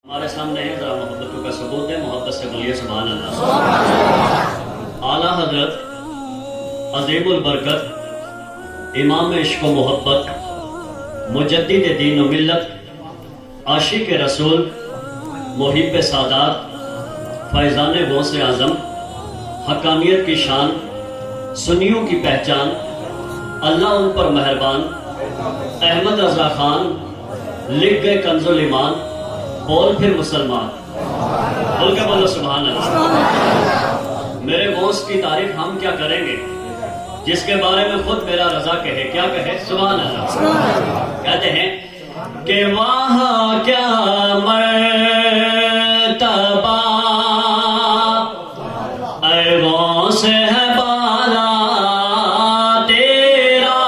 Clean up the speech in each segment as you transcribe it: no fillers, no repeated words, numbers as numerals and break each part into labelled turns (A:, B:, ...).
A: ہمارے سامنے ہے، ذرا محبتوں کا ثبوت ہے، محبت سے بولیے سبحان اللہ۔ اعلیٰ حضرت عظیم البرکت امام عشق و محبت مجدد دین و ملت عاشق رسول محب سادات فیضان غوث اعظم حقانیت کی شان سنیوں کی پہچان اللہ ان پر مہربان احمد رضا خان لکھ گئے کنز الایمان بول پھر مسلمان بول کے بولو سبحان اللہ۔ میرے غوث کی تعریف ہم کیا کریں گے جس کے بارے میں خود میرا رضا کہے، کیا کہے؟ سبحان اللہ۔ کہتے ہیں کہ وہاں کیا مرتبہ اے غوث ہے بالا تیرا،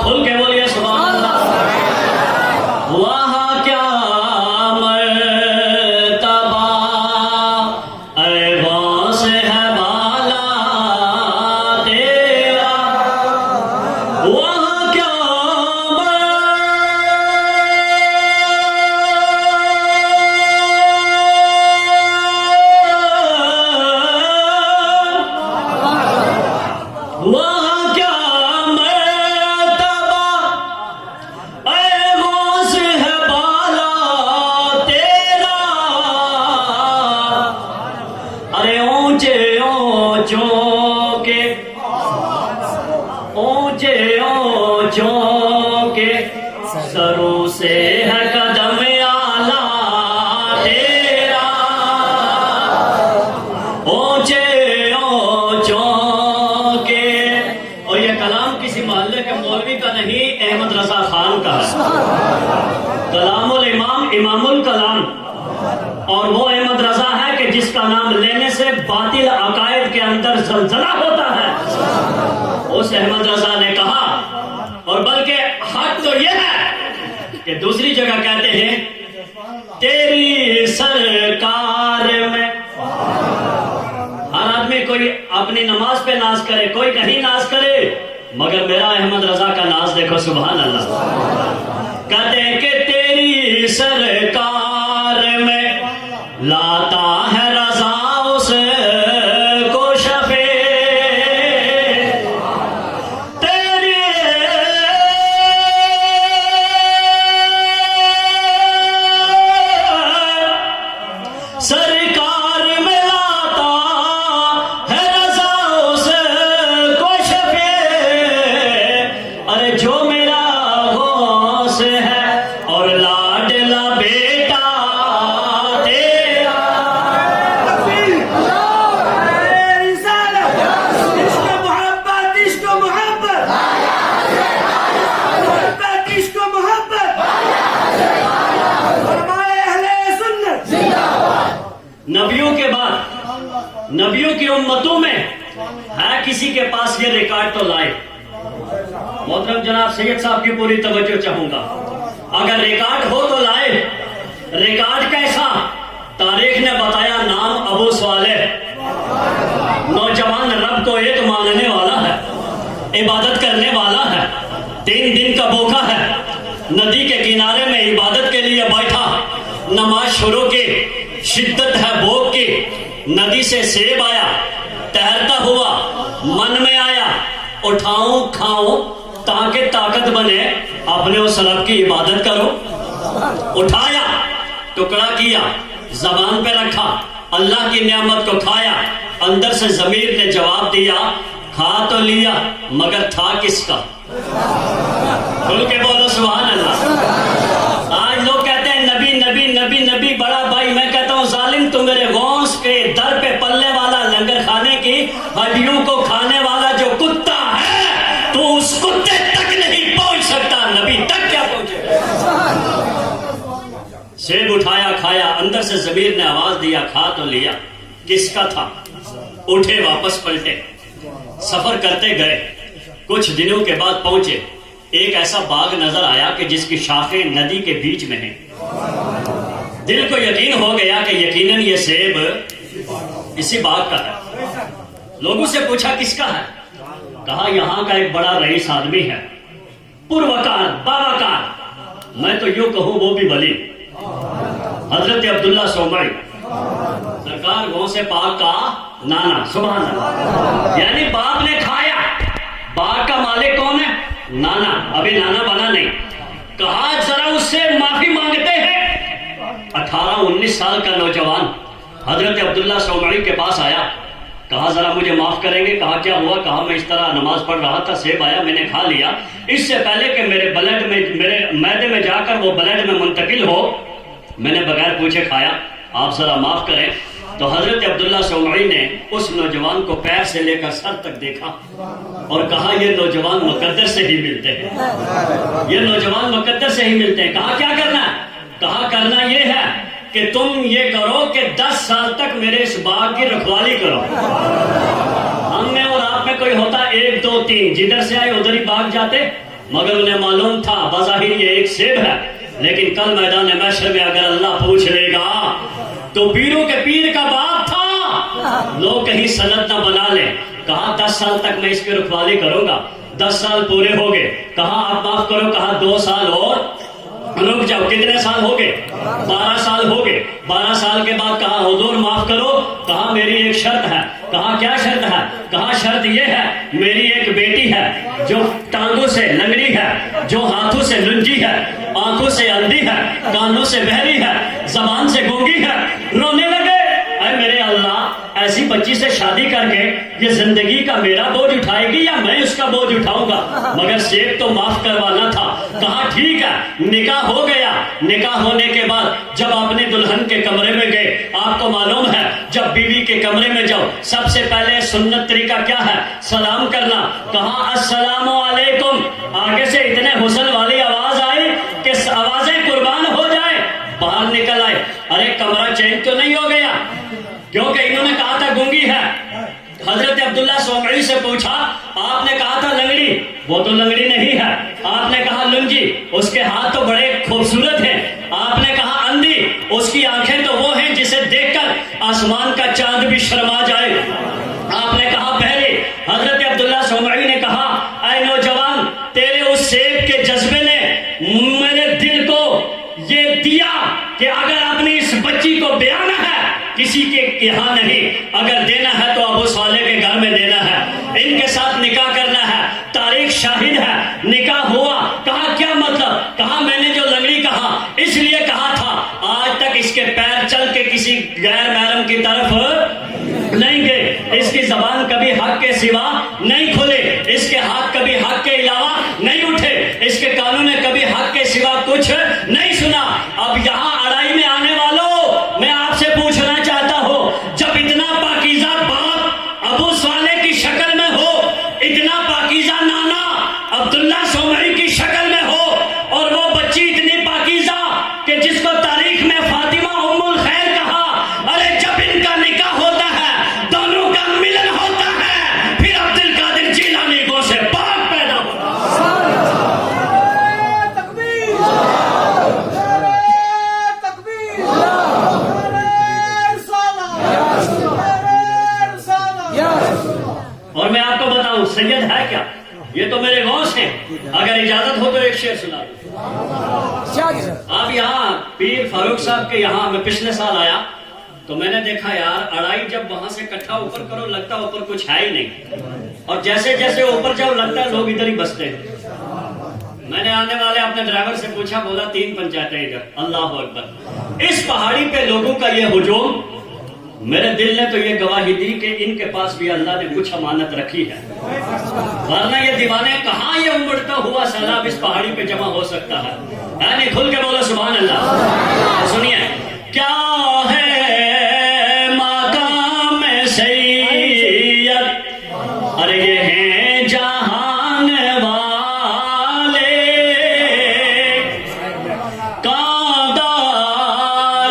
A: کھل کے بولیے سبحان اللہ۔ وہاں کیا مرتبہ اے غوث ہے بالا تیرا، وہاں کیا وہاں کیا مرتبہ اے غوث ہے بالا تیرا، ارے اونچے اونچوں کے اونچے اونچوں کے سروں سے ہے قدم اعلیٰ تیرا، اونچے اور یہ کلام کسی محلے کے مولوی کا نہیں، احمد رضا خان کا ہے۔ کلام الامام امام الکلام، اور وہ احمد رضا ہے کہ جس کا نام لینے سے باطل عقائد کے اندر زلزلہ ہوتا ہے۔ اس احمد رضا نے کہا، اور بلکہ حق تو یہ ہے کہ دوسری جگہ کہتے ہیں تیری سرکار میں، ہر آدمی کوئی اپنی نماز پہ ناز کرے، کوئی کہیں ناز کرے، مگر میرا احمد رضا کا ناز دیکھو سبحان اللہ۔ کہتے ہیں کہ تیری سرکار میں لاتا ہے رضا اس کو شفیع، تیری سرکار میں لاتا ہے رضا اس کو شفیع، ارے جو میرا غوث ہے اور لاڈلا بیٹا تیرا،
B: عشق محبت عشق محبت محبت عشق محبت فرمائے اہل سنت۔
A: نبیوں کے بعد نبیوں کی امتوں میں ہے کسی کے پاس یہ ریکارڈ تو لائے؟ محترم جناب سید صاحب کی پوری توجہ چاہوں گا، اگر ریکارڈ ہو تو لائے۔ ریکارڈ کیسا؟ تاریخ نے بتایا نام ابو صالح، نوجوان رب کو ایک ماننے والا ہے، عبادت کرنے والا ہے، 3 دن کا بھوکا ہے، ندی کے کنارے میں عبادت کے لیے بیٹھا، نماز شروع کی، شدت ہے بھوک کی، ندی سے سیب آیا، تیرتا ہوا من میں آیا اٹھاؤں کھاؤں تاکہ طاقت بنے، اپنے اس رب کی عبادت کرو۔ اٹھایا، ٹکڑا کیا، زبان پہ رکھا، اللہ کی نعمت کو کھایا، اندر سے ضمیر نے جواب دیا کھا تو لیا مگر تھا کس کا؟ کھل کے بولو سبحان اللہ۔ آج لوگ کہتے ہیں نبی نبی نبی نبی بڑا بھائی، میں کہتا ہوں ظالم، تو میرے غوث کے در پہ پلنے والا لنگر کھانے کی ہڈیوں کو کھانے والا جو کتا ہے، تو اس کتے تک نہیں پہنچ سکتا، نبی تک کیا پہنچے؟ سیب اٹھایا کھایا، اندر سے ضمیر نے آواز دیا کھا تو لیا کس کا تھا؟ اٹھے واپس پلٹے، سفر کرتے گئے، کچھ دنوں کے بعد پہنچے، ایک ایسا باغ نظر آیا کہ جس کی شاخیں ندی کے بیچ میں ہیں۔ دل کو یقین ہو گیا کہ یقیناً یہ سیب اسی باغ کا ہے۔ لوگوں سے پوچھا کس کا ہے؟ کہا یہاں کا ایک بڑا رئیس آدمی ہے، پروکار باوقار، میں تو یوں کہوں وہ بھی ولی، حضرت عبداللہ سومری سرکار گھوں سے پاک کا نانا، سبحان اللہ، یعنی باپ نے کھایا، باغ کا مالک کون ہے؟ نانا، ابھی نانا بنا نہیں، کہا ذرا اس سے معافی مانگتے ہیں۔ 18-19 سال کا نوجوان حضرت عبداللہ سومری کے پاس آیا، کہا ذرا مجھے معاف کریں گے؟ کہا کیا ہوا؟ کہا میں اس طرح نماز پڑھ رہا تھا، سیب آیا میں نے کھا لیا، اس سے پہلے کہ میرے بلڈ میں، میرے معدے میں جا کر وہ بلڈ میں منتقل ہو، میں نے بغیر پوچھے کھایا، آپ ذرا معاف کریں۔ تو حضرت عبداللہ سومری نے اس نوجوان کو پیر سے لے کر سر تک دیکھا اور کہا یہ نوجوان مقدر سے ہی ملتے ہیں، یہ نوجوان مقدر سے ہی ملتے ہیں۔ کہا کیا کرنا ہے؟ کہا کرنا یہ ہے کہ تم یہ کرو کہ 10 سال تک میرے اس باغ کی رکھوالی کرو۔ ہم میں اور آپ میں کوئی ہوتا 1 2 3 جدھر سے آئے ادھر ہی باغ جاتے، مگر انہیں معلوم تھا بظاہر یہ ایک سیب ہے، لیکن کل میدان محشر میں اگر اللہ پوچھ لے گا تو پیروں کے پیر کا باپ تھا، لوگ کہیں سند نہ بنا لیں۔ کہا 10 سال تک میں اس کی رکھوالی کروں گا۔ 10 سال پورے ہو گئے، کہا آپ معاف کرو، کہا 2 سال اور رک جاؤ۔ کتنے سال ہو گئے؟ 12 سال ہو گئے۔ 12 سال کے بعد کہا حضور معاف کرو، کہا میری ایک شرط ہے۔ کہا کیا شرط ہے؟ کہا شرط یہ ہے میری ایک بیٹی ہے جو ٹانگوں سے لنگڑی ہے، جو ہاتھوں سے لنجی ہے، آنکھوں سے اندھی ہے، کانوں سے بہری ہے، زبان سے گونگی ہے۔ رونے لگے، اے میرے اللہ، ایسی بچی سے شادی کر کے یہ زندگی کا میرا بوجھ اٹھائے گی یا میں اس کا بوجھ اٹھاؤں گا؟ مگر سیب تو معاف کروانا تھا۔ کہا ٹھیک ہے، نکاح ہو گیا۔ نکاح ہونے کے بعد جب آپ نے دلہن کے کمرے میں گئے، آپ کو معلوم ہے جب بیوی کے کمرے میں جاؤ سب سے پہلے سنت طریقہ کیا ہے؟ سلام کرنا۔ کہا السلام علیکم، آگے سے اتنے حسن والی آواز آئی کہ آوازیں قربان ہو جائے، باہر نکل آئے۔ ارے کمرہ چینج تو نہیں ہو گیا؟ کیونکہ انہوں نے کہا تھا گونگی ہے۔ حضرت عبداللہ سومری سے پوچھا، آپ نے کہا تھا لنگڑی، وہ تو لنگڑی نہیں ہے۔ آپ نے کہا لنجی، اس کے ہاتھ تو بڑے خوبصورت ہیں۔ آپ نے کہا اندھی، اس کی آنکھیں تو وہ ہیں جسے دیکھ کر آسمان کا چاند بھی شرما جائے۔ آپ نے کہا بہری۔ حضرت عبداللہ سومری نے کہا اے نوجوان، تیرے اس سیب کے جذبے نے میرے دل کو یہ دیا کہ اگر اپنی اس بچی کو بیانا ہے کسی کے یہاں نہیں، اگر دینا ہے تو ابو صالح کے گھر میں دینا ہے، ان کے ساتھ نکاح کرنا ہے، تاریخ شاہد ہے، نکاح ہوا۔ کہا کیا مطلب؟ کہا میں نے جو لنگڑی کہا اس لیے کہا تھا، آج تک اس کے پیر چل کے کسی غیر محرم کی طرف نہیں گئے، اس کی زبان کبھی حق کے سوا نہیں کھلے، اس کے ہاتھ کبھی حق کے علاوہ نہیں اٹھے، اس کے کانوں نے کبھی حق کے سوا کچھ نہیں سنا۔ اب یہاں اڑائی میں آنے والوں، میں آپ سے پوچھنا چاہتا ہوں، جب اتنا پاکیزہ باپ ابو صالح کی شکل میں ہو، اتنا پاکیزہ نانا عبداللہ سومری کی شکل میں ہو، اور وہ بچی اتنی پاکیزہ کہ جس کو تاریخ میں فاطمہ ام الخیر کہا، ارے جب ان کا نکاح ہوتا ہے، دونوں کا ملن ہوتا ہے، پھر عبد القادر جیلانی کو سے پاک پیدا ہوتا ہے۔ اور میں آپ کو بتاؤں سید ہے کیا؟ یہ تو میرے غوث ہیں، اگر اجازت ہو تو ایک شعر سنا دوں۔ آپ یہاں پیر فاروق صاحب کے یہاں میں پچھلے سال آیا تو میں نے دیکھا یار اڑائی جب وہاں سے کٹھا اوپر کرو لگتا اوپر کچھ ہے ہی نہیں، اور جیسے جیسے اوپر جاؤ لگتا ہے لوگ ادھر ہی بستے ہیں۔ میں نے آنے والے اپنے ڈرائیور سے پوچھا، بولا 3 پنچایتیں ادھر۔ اللہ اکبر! اس پہاڑی پہ لوگوں کا یہ ہجوم، میرے دل نے تو یہ گواہی دی کہ ان کے پاس بھی اللہ نے کچھ امانت رکھی ہے، ورنہ یہ دیوانے کہاں یہ امڑتا ہوا سیلاب اس پہاڑی پہ جمع ہو سکتا ہے؟ یعنی کھل کے بولو سبحان اللہ۔ سنیے کیا ہے مقام سید، ارے یہ ہیں جہان والے، قاعدہ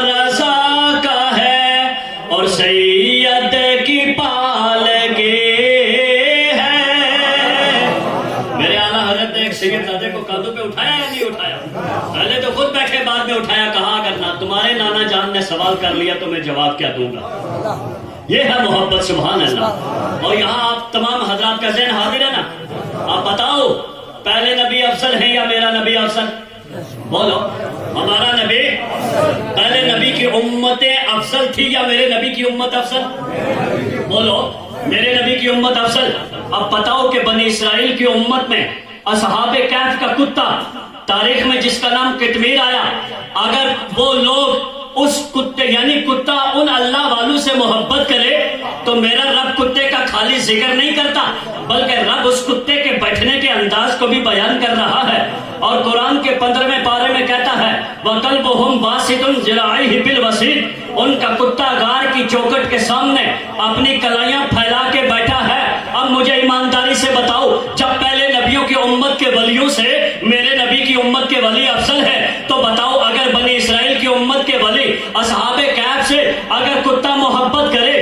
A: رضا کا ہے اور سید کی پالگی ہے۔ میرے اعلیٰ حضرت نے ایک سید زادے کو کندھوں پہ اٹھایا یا نہیں اٹھایا؟ پہلے تو خود بیٹھے، بعد میں اٹھایا۔ کہا کرنا تمہارے نانا جان نے سوال کر لیا تو میں جواب کیا دوں گا؟ یہ ہے محبت، سبحان اللہ۔ اور یہاں آپ تمام حضرات کا ذہن حاضر ہے نا؟ آپ بتاؤ پہلے نبی افضل ہے یا میرا نبی افضل؟ بولو ہمارا نبی، پہلے نبی کی امتیں افضل تھی یا میرے نبی کی امت افضل؟ بولو، میرے نبی کی امت افضل۔ اب بتاؤ کہ بنی اسرائیل کی امت میں اصحاب کہف کا کتا، تاریخ میں جس کا نام قطمیر آیا، اگر وہ لوگ اس کتے یعنی کتا ان اللہ والوں سے محبت کرے تو میرا رب کتے کا خالی ذکر نہیں کرتا، بلکہ رب اس کتے کے بیٹھنے کے انداز کو بھی بیان کر رہا ہے، اور قرآن کے 15ویں پارے میں کہتا ہے وَقَلْبُهُمْ بَاسِطٌ ذِرَاعَيْهِ بِالْوَسِيطِ، ان کا کتا غار کی چوکٹ کے سامنے اپنی کلائیاں پھیلا کے بیٹھا ہے۔ اب مجھے ایمانداری سے بتاؤ، جب پہلے نبیوں کی امت کے ولیوں سے میرے نبی کی امت کے ولی افضل ہے، تو بتاؤ اگر بنی اسرائیل کی امت کے ولی اصحاب کہف سے اگر کتا محبت کرے